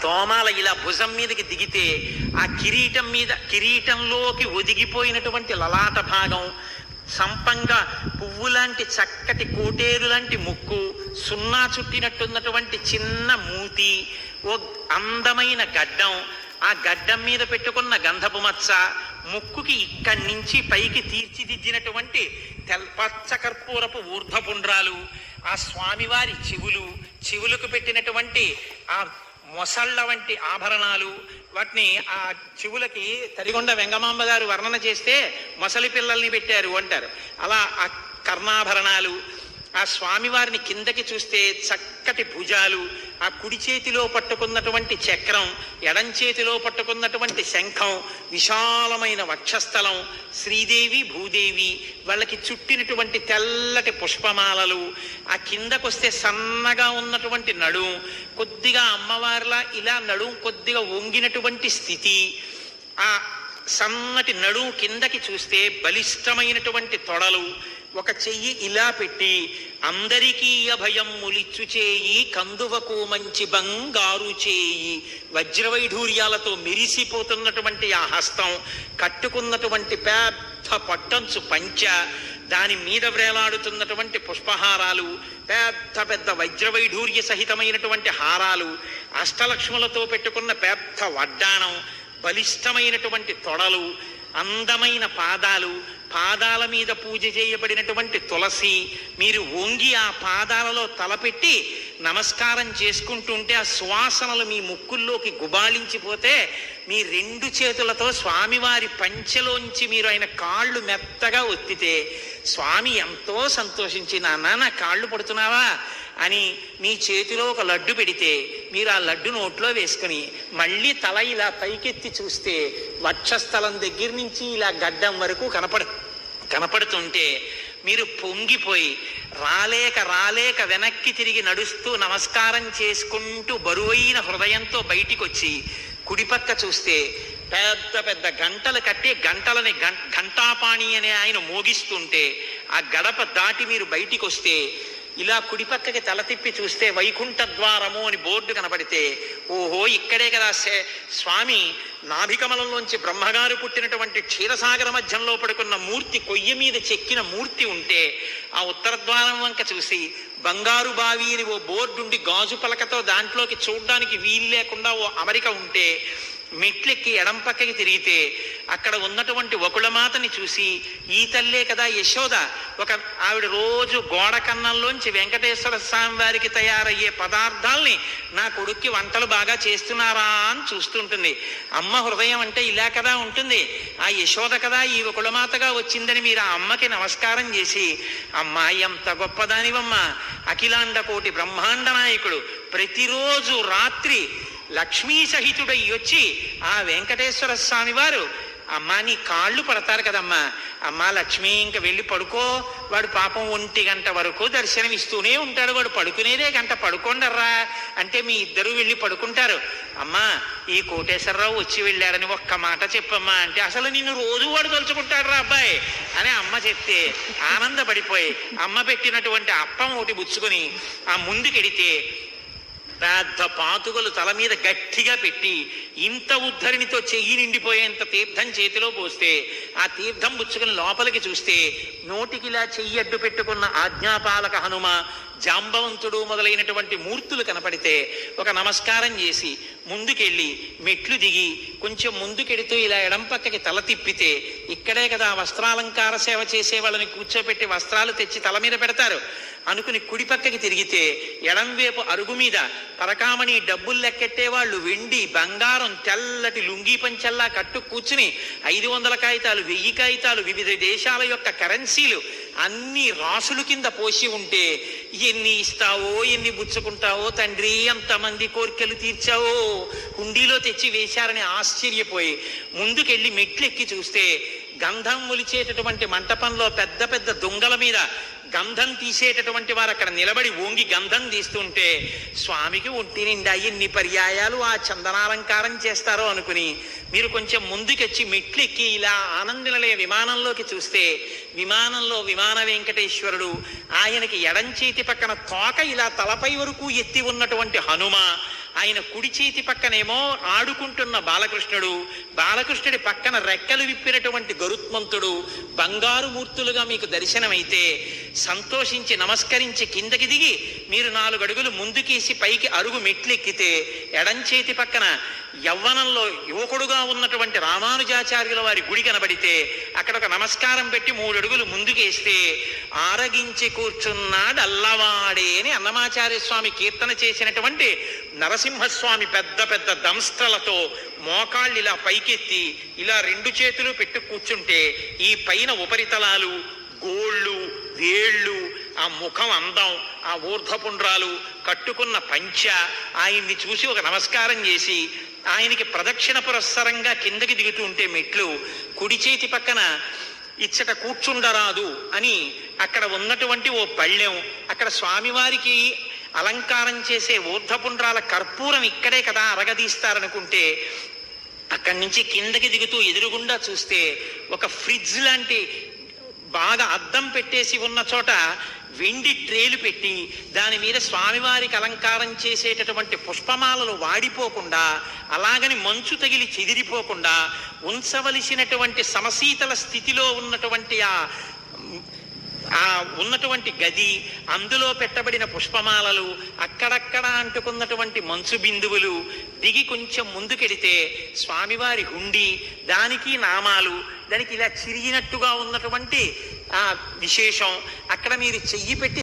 తోమాల ఇలా భుజం మీదకి దిగితే ఆ కిరీటంలోకి ఒదిగిపోయినటువంటి లలాట భాగం, సంపంగా పువ్వు లాంటి చక్కటి కోటేరు లాంటి ముక్కు, సున్నా చుట్టినట్టున్నటువంటి చిన్న మూతి, ఓ అందమైన గడ్డం, ఆ గడ్డం మీద పెట్టుకున్న గంధపు మచ్చ, ముక్కుకి ఇక్కడి నుంచి పైకి తీర్చిదిద్దినటువంటి పచ్చ కర్పూరపు ఊర్ధ్వపుండ్రాలు, ఆ స్వామివారి చెవులకు పెట్టినటువంటి ఆ మొసళ్ళ వంటి ఆభరణాలు, వాటిని ఆ చెవులకి తరిగొండ వెంగమాంబ గారు వర్ణన చేస్తే మొసలి పిల్లల్ని పెట్టారు అంటారు. అలా ఆ కర్ణాభరణాలు, ఆ స్వామివారిని కిందకి చూస్తే చక్కటి భుజాలు, ఆ కుడి చేతిలో పట్టుకున్నటువంటి చక్రం, ఎడం చేతిలో పట్టుకున్నటువంటి శంఖం, విశాలమైన వక్షస్థలం, శ్రీదేవి భూదేవి వాళ్ళకి చుట్టినటువంటి తెల్లటి పుష్పమాలలు, ఆ కిందకొస్తే సన్నగా ఉన్నటువంటి నడుం, కొద్దిగా అమ్మవారిలా ఇలా నడుం కొద్దిగా వంగినటువంటి స్థితి, ఆ సన్నటి నడుం కిందకి చూస్తే బలిష్టమైనటువంటి తొడలు, ఒక చెయ్యి ఇలా పెట్టి అందరికీ అభయం ములిచ్చు చేయి కందువకు మంచి బంగారు చేయి, వజ్రవైఢూర్యాలతో మెరిసిపోతున్నటువంటి ఆ హస్తం, కట్టుకున్నటువంటి పెద్ద పట్టంచు పంచ, దాని మీద వ్రేలాడుతున్నటువంటి పుష్పహారాలు, పెద్ద పెద్ద వజ్రవైఢూర్య సహితమైనటువంటి హారాలు, అష్టలక్ష్ములతో పెట్టుకున్న పెద్ద వడ్డాణం, బలిష్టమైనటువంటి తొడలు, అందమైన పాదాల మీద పూజ చేయబడినటువంటి తులసి, మీరు వంగి ఆ పాదాలలో తలపెట్టి నమస్కారం చేసుకుంటుంటే ఆ సువాసనలు మీ ముక్కుల్లోకి గుబాళించిపోతే మీ రెండు చేతులతో స్వామివారి పంచెలోంచి మీరు ఆయన కాళ్ళు మెత్తగా ఒత్తితే స్వామి ఎంతో సంతోషించి, నాన్న నా కాళ్ళు పడుతున్నావా అని మీ చేతిలో ఒక లడ్డు పెడితే మీరు ఆ లడ్డు నోట్లో వేసుకుని మళ్ళీ తల ఇలా పైకెత్తి చూస్తే వక్షస్థలం దగ్గర నుంచి ఇలా గడ్డం వరకు కనపడుతుంటే మీరు పొంగిపోయి రాలేక వెనక్కి తిరిగి నడుస్తూ నమస్కారం చేసుకుంటూ బరువైన హృదయంతో బయటికి వచ్చి కుడిపక్క చూస్తే పెద్ద పెద్ద గంటలు కట్టి గంటలని ఘంటాపాణి అనే ఆయన మోగిస్తుంటే ఆ గడప దాటి మీరు బయటికి వస్తే ఇలా కుడిపక్కకి తల తిప్పి చూస్తే వైకుంఠ ద్వారము అని బోర్డు కనబడితే ఓహో ఇక్కడే కదా స్వామి నాభికమలంలోంచి బ్రహ్మగారు పుట్టినటువంటి క్షీరసాగర మధ్యంలో పడుకున్న మూర్తి, కొయ్య మీద చెక్కిన మూర్తి ఉంటే ఆ ఉత్తర ద్వారం వంక చూసి బంగారు బావి అని ఓ బోర్డుండి గాజు పలకతో దాంట్లోకి చూడ్డానికి వీలు లేకుండా ఓ అమరిక ఉంటే మెట్లెక్కి ఎడం పక్కకి తిరిగితే అక్కడ ఉన్నటువంటి వకుళమాతని చూసి ఈ తల్లే కదా యశోద, ఒక ఆవిడ రోజు గోడ కన్నంలోంచి వెంకటేశ్వర స్వామి వారికి తయారయ్యే పదార్థాల్ని నా కొడుక్కి వంటలు బాగా చేస్తున్నారా అని చూస్తుంటుంది. అమ్మ హృదయం అంటే ఇలా కదా ఉంటుంది. ఆ యశోద కదా ఈ వకుళమాతగా వచ్చిందని మీరు ఆ అమ్మకి నమస్కారం చేసి, అమ్మా ఎంత గొప్పదానివమ్మా, అఖిలాండ కోటి బ్రహ్మాండ నాయకుడు, ప్రతిరోజు రాత్రి లక్ష్మీ సహితుడై వచ్చి ఆ వెంకటేశ్వర స్వామి వారు, అమ్మా నీ కాళ్ళు పడతారు కదమ్మా, అమ్మా లక్ష్మి ఇంక వెళ్ళి పడుకో, వాడు పాపం 1 గంట వరకు దర్శనం ఇస్తూనే ఉంటాడు, వాడు పడుకునేదే గంట, పడుకోండర్రా అంటే మీ ఇద్దరు వెళ్ళి పడుకుంటారు. అమ్మా ఈ కోటేశ్వరరావు వచ్చి వెళ్ళాడని ఒక్క మాట చెప్పమ్మా అంటే, అసలు నిన్ను రోజు వాడు తలుచుకుంటాడు రా అబ్బాయి అని అమ్మ చెప్తే ఆనందపడిపోయి అమ్మ పెట్టినటువంటి అప్పం ఒకటి పుచ్చుకొని ఆ ముందుకెడితే పెద్ద పాతుకలు తల మీద గట్టిగా పెట్టి ఇంత ఉద్ధరినితో చెయ్యి నిండిపోయేంత తీర్థం చేతిలో పోస్తే ఆ తీర్థం పుచ్చుకుని లోపలికి చూస్తే నోటికి ఇలా చెయ్యి అడ్డు పెట్టుకున్న ఆజ్ఞాపాలక హనుమ, జాంబవంతుడు మొదలైనటువంటి మూర్తులు కనపడితే ఒక నమస్కారం చేసి ముందుకెళ్ళి మెట్లు దిగి కొంచెం ముందుకెడుతూ ఇలా ఎడం పక్కకి తల తిప్పితే ఇక్కడే కదా వస్త్రాలంకార సేవ చేసే వాళ్ళని కూర్చోపెట్టి వస్త్రాలు తెచ్చి తల మీద పెడతారు అనుకుని కుడి పక్కకి తిరిగితే ఎడంవేపు అరుగు మీద పరకామణి డబ్బులు లెక్కెట్టే వాళ్ళు వెండి బంగారం తెల్లటి లుంగీ పంచెల్లా కట్టు కూర్చుని 500 కాగితాలు 1000 కాగితాలు వివిధ దేశాల యొక్క కరెన్సీలు అన్ని రాసులు కింద పోసి ఉంటే ఎన్ని ఇస్తావో ఎన్ని పుచ్చుకుంటావో తండ్రి, ఎంతమంది కోరికలు తీర్చావో, హుండీలో తెచ్చి వేశారని ఆశ్చర్యపోయి ముందుకెళ్ళి మెట్లెక్కి చూస్తే గంధం ఒలిచేటటువంటి మంటపంలో పెద్ద పెద్ద దొంగల మీద గంధం తీసేటటువంటి వారు అక్కడ నిలబడి ఓంగి గంధం తీస్తుంటే స్వామికి ఒంటి నిండా ఎన్ని పర్యాయాలు ఆ చందనాలంకారం చేస్తారో అనుకుని మీరు కొంచెం ముందుకొచ్చి మెట్లెక్కి ఇలా ఆనందనిలయ విమానంలోకి చూస్తే విమానంలో విమాన వెంకటేశ్వరుడు, ఆయనకి ఎడం చేతి పక్కన తోక ఇలా తలపై వరకు ఎత్తి ఉన్నటువంటి హనుమ, ఆయన కుడి చేతి పక్కనేమో ఆడుకుంటున్న బాలకృష్ణుడు, బాలకృష్ణుడి పక్కన రెక్కలు విప్పినటువంటి గరుత్మంతుడు బంగారు మూర్తులుగా మీకు దర్శనమైతే సంతోషించి నమస్కరించి కిందకి దిగి మీరు 4 అడుగులు ముందుకేసి పైకి అరుగు మెట్లెక్కితే ఎడంచేతి పక్కన యవ్వనంలో యువకుడుగా ఉన్నటువంటి రామానుజాచార్యుల వారి గుడి కనబడితే అక్కడ ఒక నమస్కారం పెట్టి 3 అడుగులు ముందుకేస్తే ఆరగించి కూర్చున్నాడు అల్లవాడే అని అన్నమాచార్య స్వామి కీర్తన చేసినటువంటి నరసింహస్వామి పెద్ద పెద్ద దంస్ట్రలతో మోకాళ్ళు ఇలా పైకెత్తి ఇలా 2 చేతులు పెట్టి కూర్చుంటే ఈ పైన ఉపరితలాలు, గోళ్ళు, వేళ్ళు, ఆ ముఖం అందం, ఆ ఊర్ధ్వపుండ్రాలు, కట్టుకున్న పంచ, ఆయన్ని చూసి ఒక నమస్కారం చేసి ఆయనకి ప్రదక్షిణ పురస్సరంగా కిందకి దిగుతూ ఉంటే మెట్లు కుడి చేతి పక్కన ఇచ్చట కూర్చుండరాదు అని అక్కడ ఉన్నటువంటి ఓ పళ్ళెం, అక్కడ స్వామివారికి అలంకారం చేసే ఊర్ధ్వపుండ్రాల కర్పూరం ఇక్కడే కదా అరగదీస్తారనుకుంటే అక్కడి నుంచి కిందకి దిగుతూ ఎదురుగుండా చూస్తే ఒక ఫ్రిడ్జ్ లాంటి బాగా అద్దం పెట్టేసి ఉన్న చోట వెండి ట్రేలు పెట్టి దాని మీద స్వామివారికి అలంకారం చేసేటటువంటి పుష్పమాలలు వాడిపోకుండా, అలాగని మంచు తగిలి చెదిరిపోకుండా ఉంచవలసినటువంటి సమశీతల స్థితిలో ఉన్నటువంటి ఆ ఉన్నటువంటి గది, అందులో పెట్టబడిన పుష్పమాలలు, అక్కడక్కడ అంటుకున్నటువంటి మంచు బిందువులు, దిగి కొంచెం ముందుకెడితే స్వామివారి హుండి, దానికి నామాలు, దానికి ఇలా చిరిగినట్టుగా ఉన్నటువంటి ఆ విశేషం, అక్కడ మీరు చెయ్యి పెట్టి